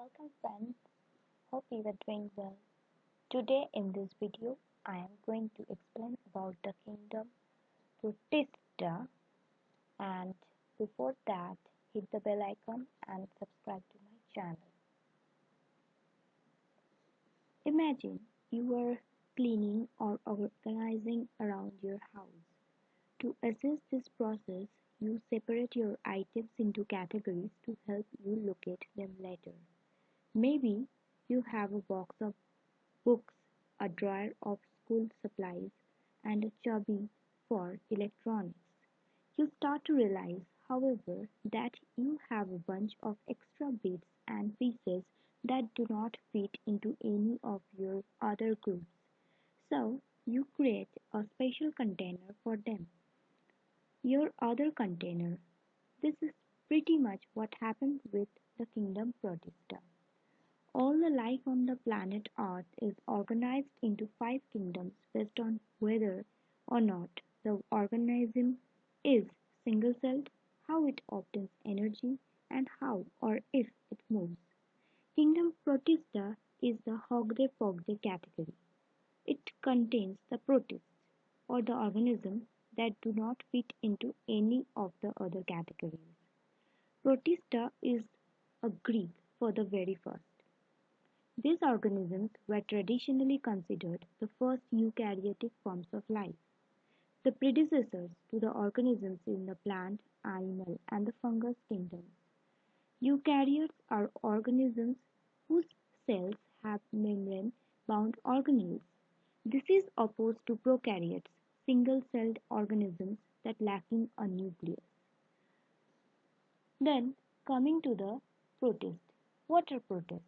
Welcome friends, hope you are doing well. Today in this video I am going to explain about the kingdom Protista, and before that hit the bell icon and subscribe to my channel. Imagine you are cleaning or organizing around your house. To assist this process, you separate your items into categories to help you locate them later. Maybe you have a box of books, a drawer of school supplies, and a chubby for electronics. You start to realize, however, that you have a bunch of extra bits and pieces that do not fit into any of your other groups. So, you create a special container for them, your other container. This is pretty much what happened with the kingdom Protista. All the life on the planet Earth is organized into five kingdoms based on whether or not the organism is single-celled, how it obtains energy, and how or if it moves. Kingdom Protista is the Hogde-Pogde category. It contains the protists, or the organisms that do not fit into any of the other categories. Protista is a Greek for the very first. These organisms were traditionally considered the first eukaryotic forms of life, the predecessors to the organisms in the plant, animal, and the fungus kingdoms. Eukaryotes are organisms whose cells have membrane-bound organelles. This is opposed to prokaryotes, single-celled organisms that lacking a nucleus. Then, coming to the protists. What are protists?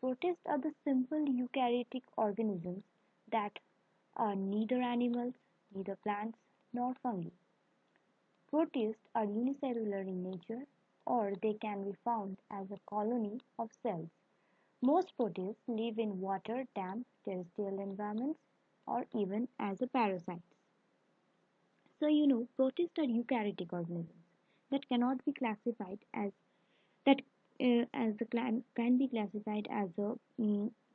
Protists are the simple eukaryotic organisms that are neither animals, neither plants, nor fungi. Protists are unicellular in nature, or they can be found as a colony of cells. Most protists live in water, damp, terrestrial environments, or even as a parasites. So protists are eukaryotic organisms that cannot be classified that as the can be classified as a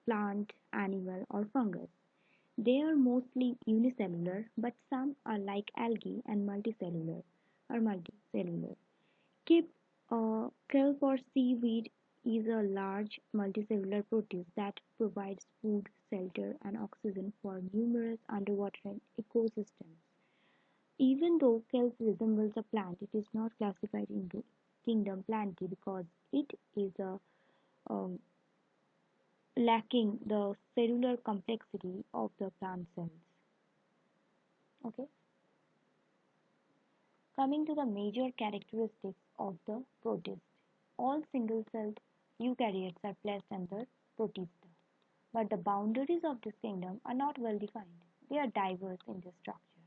plant, animal, or fungus. They are mostly unicellular, but some are like algae and multicellular. Keep kelp or seaweed is a large multicellular protist that provides food, shelter, and oxygen for numerous underwater ecosystems. Even though kelp resembles a plant, it is not classified into kingdom Plantae because it is um, lacking the cellular complexity of the plant cells. Okay, coming to the major characteristics of the protist. All single-celled eukaryotes are placed under protista, but the boundaries of this kingdom are not well defined. They are diverse in their structure.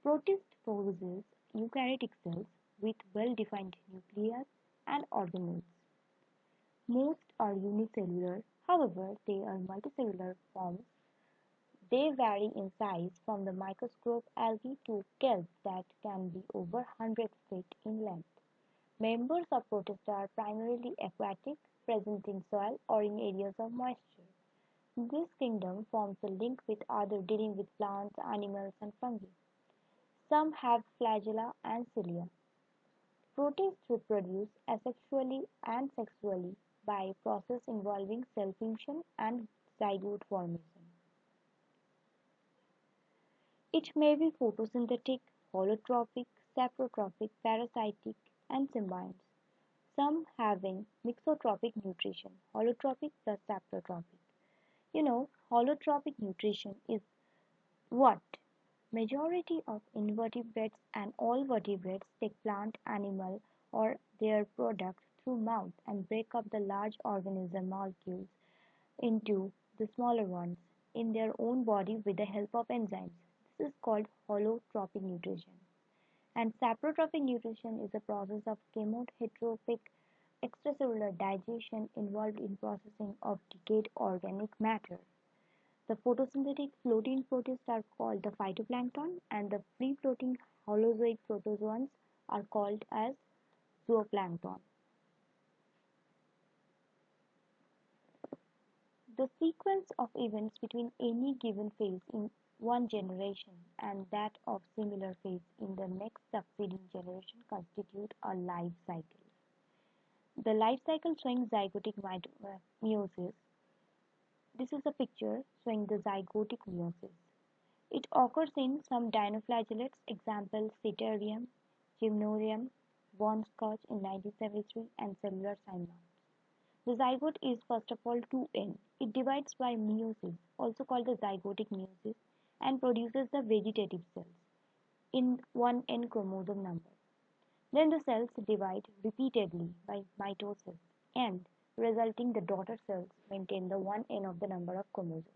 Protist possesses eukaryotic cells with well-defined nuclei and organelles. Most are unicellular, however, they are multicellular forms. They vary in size from the microscopic algae to kelp that can be over 100 feet in length. Members of Protista are primarily aquatic, present in soil or in areas of moisture. This kingdom forms a link with others dealing with plants, animals, and fungi. Some have flagella and cilia. Protists reproduce asexually and sexually by a process involving cell fusion and zygote formation. It may be photosynthetic, holotropic, saprotrophic, parasitic, and symbionts, some having mixotropic nutrition, holotropic plus saprotropic. Holotropic nutrition is what majority of invertebrates and all vertebrates take plant, animal, or their product through mouth and break up the large organism molecules into the smaller ones in their own body with the help of enzymes. This is called holotropic nutrition. And saprotrophic nutrition is a process of chemoheteropic extracellular digestion involved in processing of decayed organic matter. The photosynthetic floating protists are called the phytoplankton, and the free-floating holozoic protozoans are called as zooplankton. The sequence of events between any given phase in one generation and that of similar phase in the next succeeding generation constitute a life cycle. The life cycle showing zygotic meiosis. This is a picture showing the zygotic meiosis. It occurs in some dinoflagellates, example Cetarium, Gymnorium, von Schott in 1973, and cellular cyanoids. The zygote is first of all 2N. It divides by meiosis, also called the zygotic meiosis, and produces the vegetative cells in 1N chromosome number. Then the cells divide repeatedly by mitosis, and resulting the daughter cells maintain the 1N of the number of chromosomes.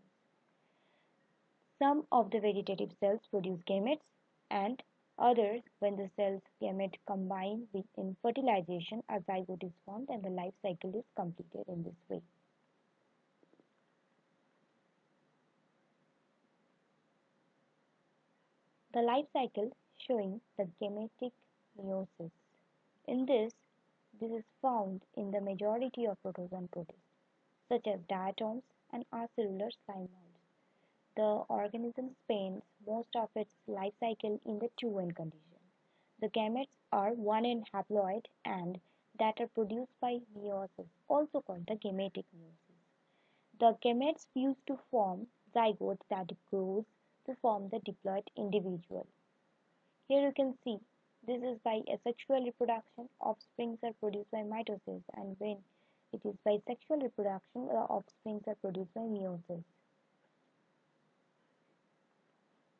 Some of the vegetative cells produce gametes, and others, when the cells gamete combine in fertilization, a zygote is formed and the life cycle is completed in this way. The life cycle showing the gametic meiosis. In this is found in the majority of protozone protists, such as diatoms and acellular cyanoids. The organism spends most of its life cycle in the 2N condition. The gametes are 1N haploid and that are produced by meiosis, also called the gametic meiosis. The gametes fuse to form zygote that grows to form the diploid individual. Here you can see this is by asexual reproduction, offsprings are produced by mitosis, and when it is by sexual reproduction, the offsprings are produced by meiosis.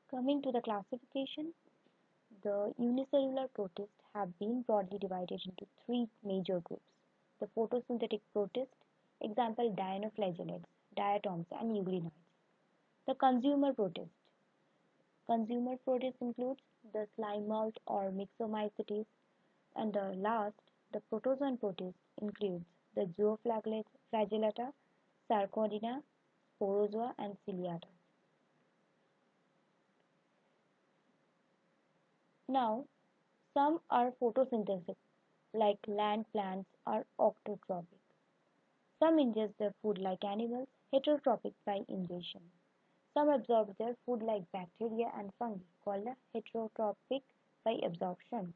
Coming to the classification, the unicellular protists have been broadly divided into three major groups. The photosynthetic protists, example dinoflagellates, diatoms, and euglenites. The consumer protist. Consumer protists includes the slime mold or myxomycetes, and the last, the protozone protist, includes the zooflagellata, sarcodina, sporozoa, and ciliata. Now, some are photosynthetic, like land plants are autotrophic. Some ingest their food like animals, heterotrophic by ingestion. Some absorb their food like bacteria and fungi, called heterotrophic by absorption.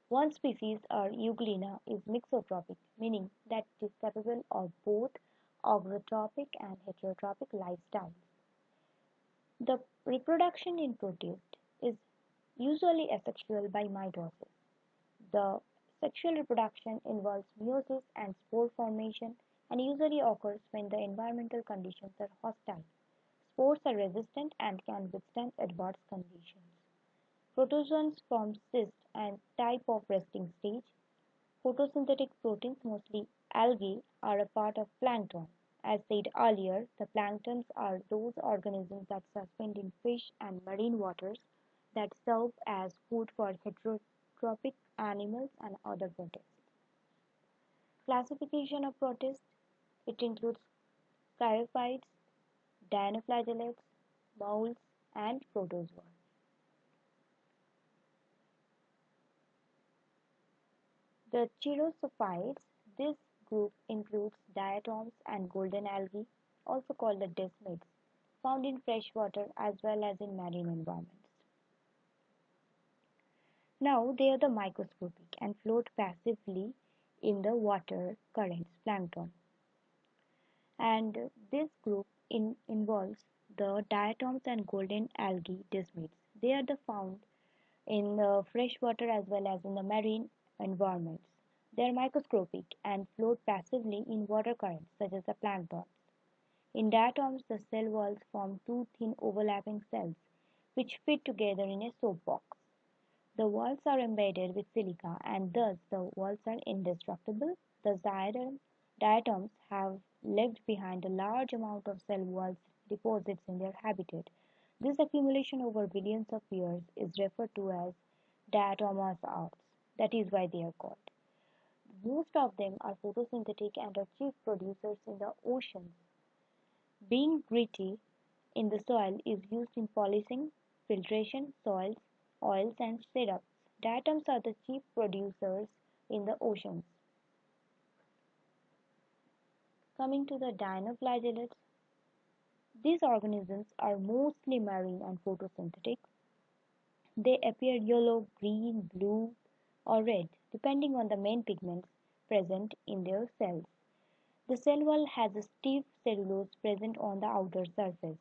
One species, or Euglena, is mixotrophic, meaning that it is capable of both agrotrophic and heterotrophic lifestyles. The reproduction in protists is usually asexual by mitosis. The sexual reproduction involves meiosis and spore formation and usually occurs when the environmental conditions are hostile. Spores are resistant and can withstand adverse conditions. Protozoans form cyst and type of resting stage. Photosynthetic proteins, mostly algae, are a part of plankton. As said earlier, the planktons are those organisms that suspend in fish and marine waters that serve as food for heterotrophic animals and other protists. Classification of protists. It includes chirophytes, dinoflagellates, moulds, and protozoa. The chirosophites. This group includes diatoms and golden algae, also called the desmids, found in freshwater as well as in marine environments. Now they are the microscopic and float passively in the water currents, plankton. And this group involves the diatoms and golden algae desmids. They are found in the freshwater as well as in the marine environments. They are microscopic and float passively in water currents such as the plankton. In diatoms, the cell walls form two thin overlapping cells which fit together in a soap box. The walls are embedded with silica and thus the walls are indestructible. The diatoms have left behind a large amount of cell wall deposits in their habitat. This accumulation over billions of years is referred to as diatomous earths. That is why they are called. Most of them are photosynthetic and are chief producers in the oceans. Being gritty in the soil is used in polishing, filtration, soils, oils, and syrups. Diatoms are the chief producers in the oceans. Coming to the dinoflagellates, these organisms are mostly marine and photosynthetic. They appear yellow, green, blue, or red, depending on the main pigments present in their cells. The cell wall has a stiff cellulose present on the outer surface.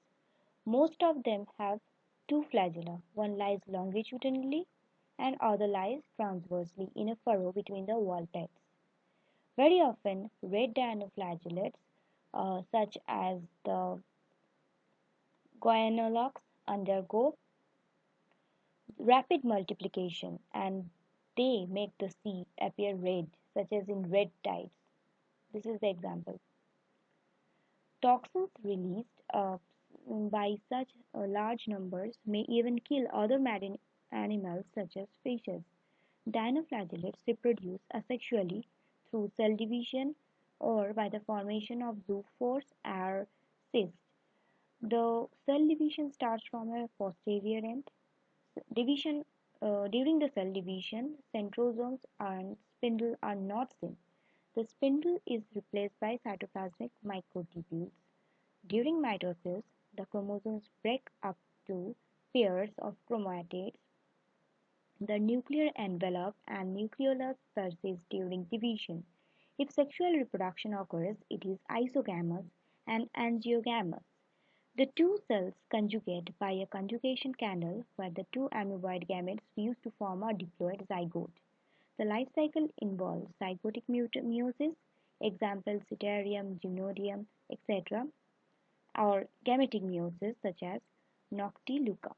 Most of them have two flagella. One lies longitudinally and other lies transversely in a furrow between the wall plates. Very often, red dinoflagellates, such as the guanolox, undergo rapid multiplication and they make the sea appear red, such as in red tides. This is the example. Toxins released by such large numbers may even kill other marine animals such as fishes. Dinoflagellates reproduce asexually through cell division or by the formation of zoospores or cysts. The cell division starts from a posterior end. Division During the cell division, centrosomes and spindle are not seen. The spindle is replaced by cytoplasmic microtubules. During mitosis, the chromosomes break up to pairs of chromatids. The nuclear envelope and nucleolus persist during division. If sexual reproduction occurs, it is isogamous and angiogamous. The two cells conjugate by a conjugation canal where the two amoeboid gametes fuse to form a diploid zygote. The life cycle involves zygotic meiosis, example Citarium, Gymnodium, etc., or gametic meiosis such as Noctiluca.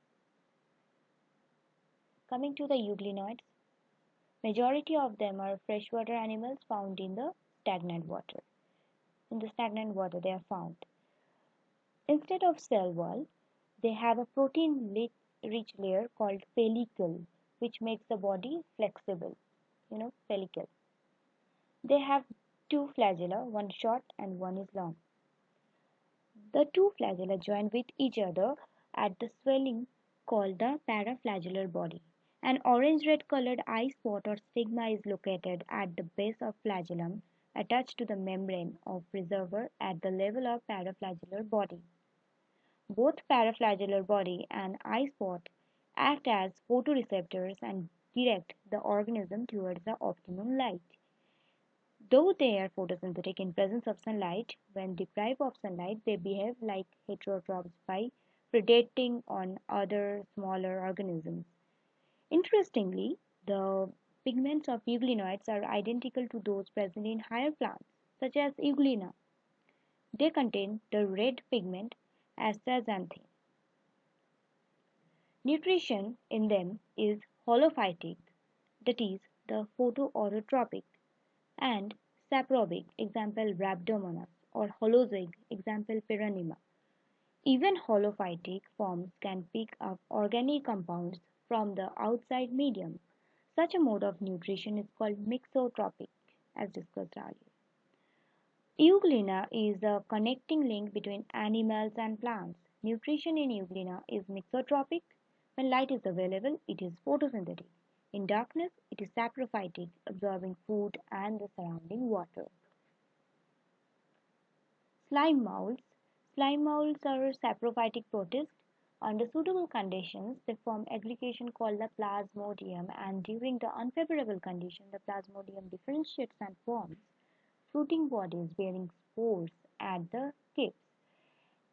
Coming to the euglenoids, majority of them are freshwater animals found in the stagnant water. In the stagnant water they are found. Instead of cell wall, they have a protein-rich layer called pellicle, which makes the body flexible. Pellicle. They have two flagella, one short and one is long. The two flagella join with each other at the swelling called the paraflagellar body. An orange-red colored eye spot or stigma is located at the base of flagellum attached to the membrane of preserver at the level of paraflagellar body. Both paraflagellar body and eye spot act as photoreceptors and direct the organism towards the optimum light. Though they are photosynthetic in presence of sunlight, when deprived of sunlight, they behave like heterotrophs by predating on other smaller organisms. Interestingly, the pigments of euglenoids are identical to those present in higher plants, such as Euglena. They contain the red pigment astaxanthin. Nutrition in them is holophytic, that is, the photoautotropic, and saprobic, example Rhabdomonas, or holozoic, example Peronima. Even holophytic forms can pick up organic compounds from the outside medium. Such a mode of nutrition is called mixotropic, as discussed earlier. Euglena is a connecting link between animals and plants. Nutrition in Euglena is mixotropic. When light is available, it is photosynthetic. In darkness, it is saprophytic, absorbing food and the surrounding water. Slime molds. Slime molds are saprophytic protists. Under suitable conditions, they form aggregation called the plasmodium, and during the unfavorable condition, the plasmodium differentiates and forms fruiting bodies bearing spores at the tips.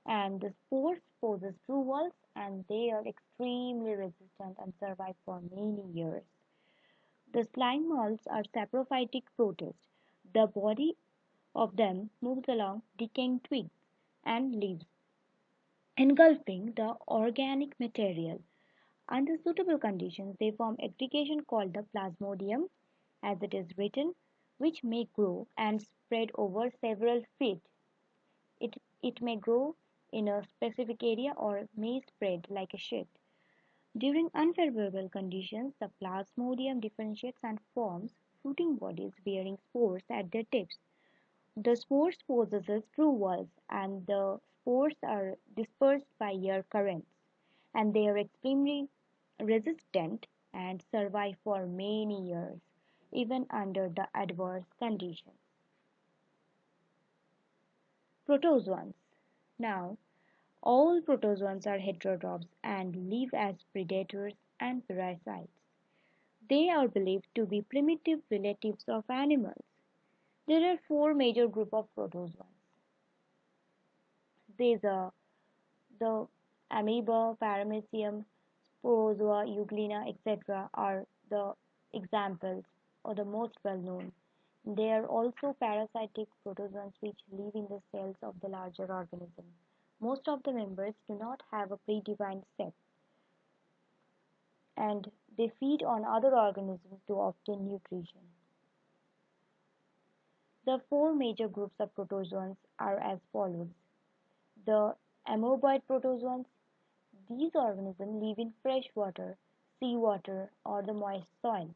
And the spores possess true walls and they are extremely resistant and survive for many years. The slime molds are saprophytic protists. The body of them moves along decaying twigs and leaves, engulfing the organic material. Under suitable conditions, they form aggregation called the plasmodium, as it is written, which may grow and spread over several feet. It may grow in a specific area or may spread like a sheet. During unfavorable conditions, the plasmodium differentiates and forms fruiting bodies bearing spores at their tips. The spores possess true walls and the spores are dispersed by air currents and they are extremely resistant and survive for many years even under the adverse conditions. Protozoans. Now, all protozoans are heterotrophs and live as predators and parasites. They are believed to be primitive relatives of animals. There are four major groups of protozoans. These are the amoeba, paramecium, sporozoa, euglena, etc. are the examples or the most well known. There are also parasitic protozoans which live in the cells of the larger organism. Most of the members do not have a predefined sex and they feed on other organisms to obtain nutrition. The four major groups of protozoans are as follows. The amoeboid protozoans. These organisms live in fresh water, seawater, or the moist soil.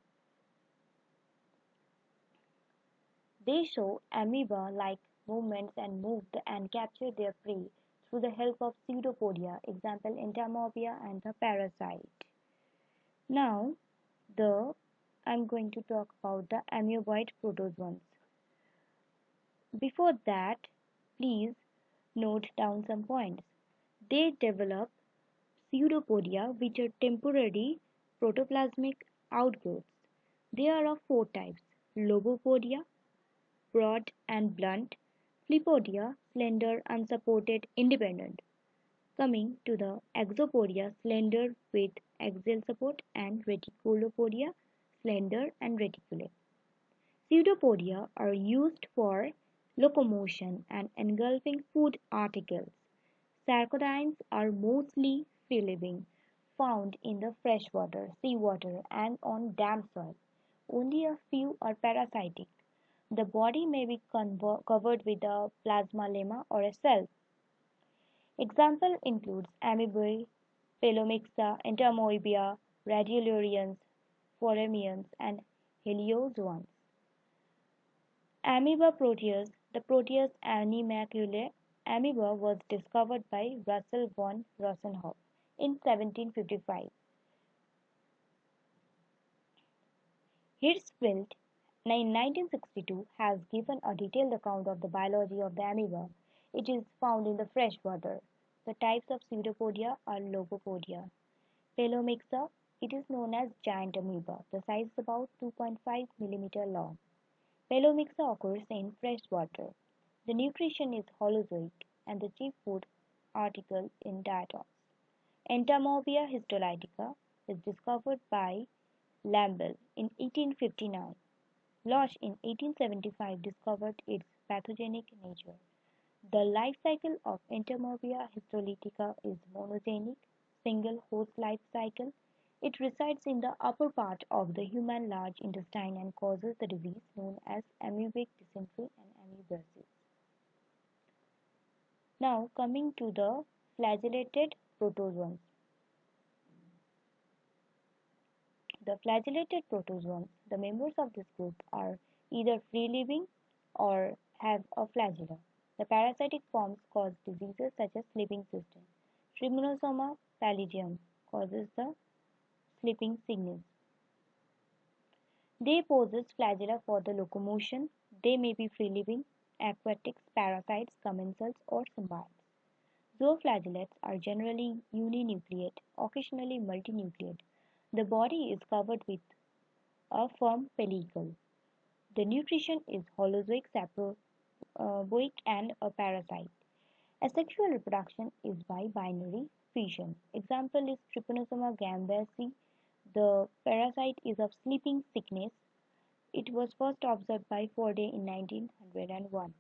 They show amoeba-like movements and move and capture their prey through the help of pseudopodia, example entomopia and the parasite. Now, I'm going to talk about the amoeboid protozoans. Before that, please note down some points. They develop pseudopodia, which are temporary protoplasmic outgrowths. There are of four types: lobopodia, broad and blunt; flipodia, slender, unsupported, independent. Coming to the exopodia, slender with axial support, and reticulopodia, slender and reticulate. Pseudopodia are used for locomotion and engulfing food articles. Sarcodines are mostly free-living, found in the freshwater, seawater, and on damp soil. Only a few are parasitic. The body may be covered with a plasma lemma or a cell. Example includes amoebae, Pelomyxa, Entamoeba, Radiolarians, Foramians, and Heliozoans. Amoeba proteus. The Proteus animalculae amoeba was discovered by Russell von Rosenhoff in 1755. Hirschfeld in 1962 has given a detailed account of the biology of the amoeba. It is found in the fresh water. The types of pseudopodia are lobopodia. Pelomyxa, it is known as giant amoeba. The size is about 2.5 mm long. Pelomyxa occurs in fresh water. The nutrition is holozoic and the chief food article in diatoms. Entomopia histolytica is discovered by Lambel in 1859. Losch in 1875 discovered its pathogenic nature. The life cycle of Entomopia histolytica is monogenic, single host life cycle. It resides in the upper part of the human large intestine and causes the disease known as amoebic dysentery and amoebiasis. Now coming to the flagellated protozoans. The flagellated protozoans, the members of this group are either free-living or have a flagella. The parasitic forms cause diseases such as sleeping sickness. Trypanosoma pallidum causes the sleeping sickness. They possess flagella for the locomotion. They may be free-living, aquatics, parasites, commensals, or symbionts. Zooflagellates are generally uninucleate, occasionally multinucleate. The body is covered with a firm pellicle. The nutrition is holozoic, saprozoic, and a parasite. Asexual reproduction is by binary fission. Example is Trypanosoma gambiaceae. The parasite is of sleeping sickness. It was first observed by Forde in 1901.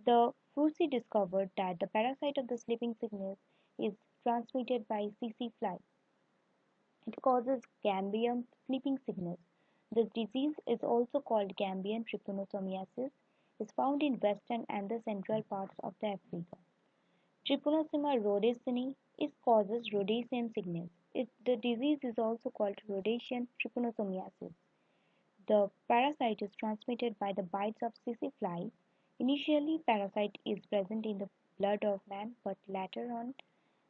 The Frusi discovered that the parasite of the sleeping sickness is transmitted by tsetse fly. It causes Gambian sleeping sickness. The disease is also called Gambian trypanosomiasis. Is found in western and the central parts of the Africa. Trypanosoma rhodesianae is causes rhodesian sickness. The disease is also called rhodesian trypanosomiasis. The parasite is transmitted by the bites of tsetse fly. Initially, parasite is present in the blood of man, but later on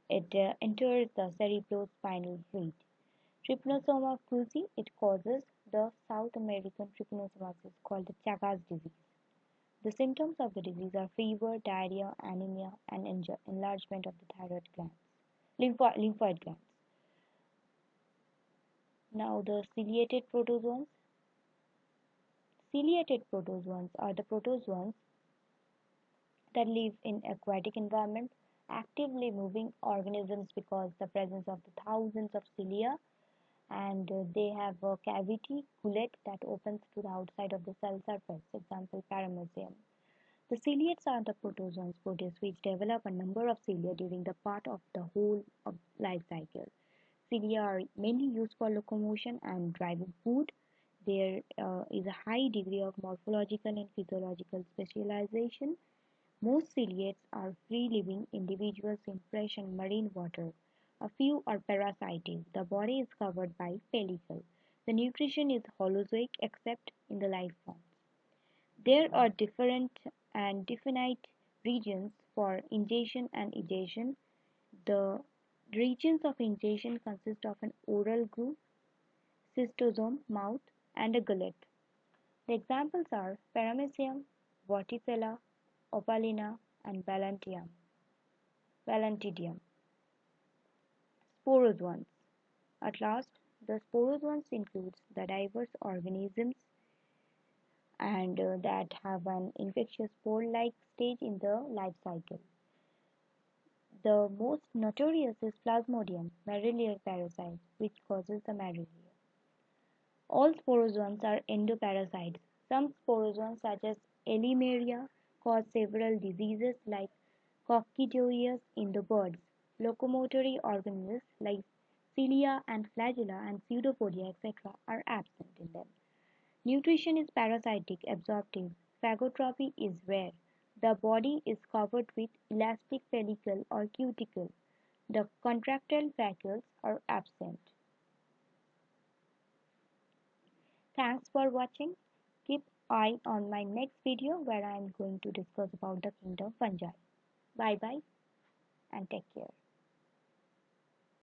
it enters the cerebrospinal fluid. Trypanosoma cruzi, it causes the South American trypanosomiasis called the Chagas disease. The symptoms of the disease are fever, diarrhea, anemia, and enlargement of the thyroid glands, lymphoid glands. Now, the ciliated protozoans. Ciliated protozoans are the protozoans that live in aquatic environment, actively moving organisms because the presence of the thousands of cilia, and they have a cavity gullet that opens to the outside of the cell surface, example paramecium. The ciliates are the protozoans protists which develop a number of cilia during the part of the whole of life cycle. Cilia are mainly used for locomotion and driving food. There is a high degree of morphological and physiological specialization. Most ciliates are free-living individuals in fresh and marine water. A few are parasitic. The body is covered by pellicle. The nutrition is holozoic except in the life forms. There are different and definite regions for ingestion and egestion. The regions of ingestion consist of an oral groove, cystosome, mouth, and a gullet. The examples are paramecium, vorticella, opalina, and balantidium. Sporozoans. At last, the sporozoans includes the diverse organisms and that have an infectious spore-like stage in the life cycle. The most notorious is Plasmodium, malarial parasite, which causes the malaria. All sporozoans are endoparasites. Some sporozoans, such as Ellimaria, cause several diseases like coccidioides in the birds. Locomotory organelles like cilia and flagella and pseudopodia, etc., are absent in them. Nutrition is parasitic, absorptive. Phagotropy is rare. The body is covered with elastic pellicle or cuticle. The contractile vacuoles are absent. Thanks for watching. Keep eye on my next video where I am going to discuss about the kingdom fungi. Bye bye and take care.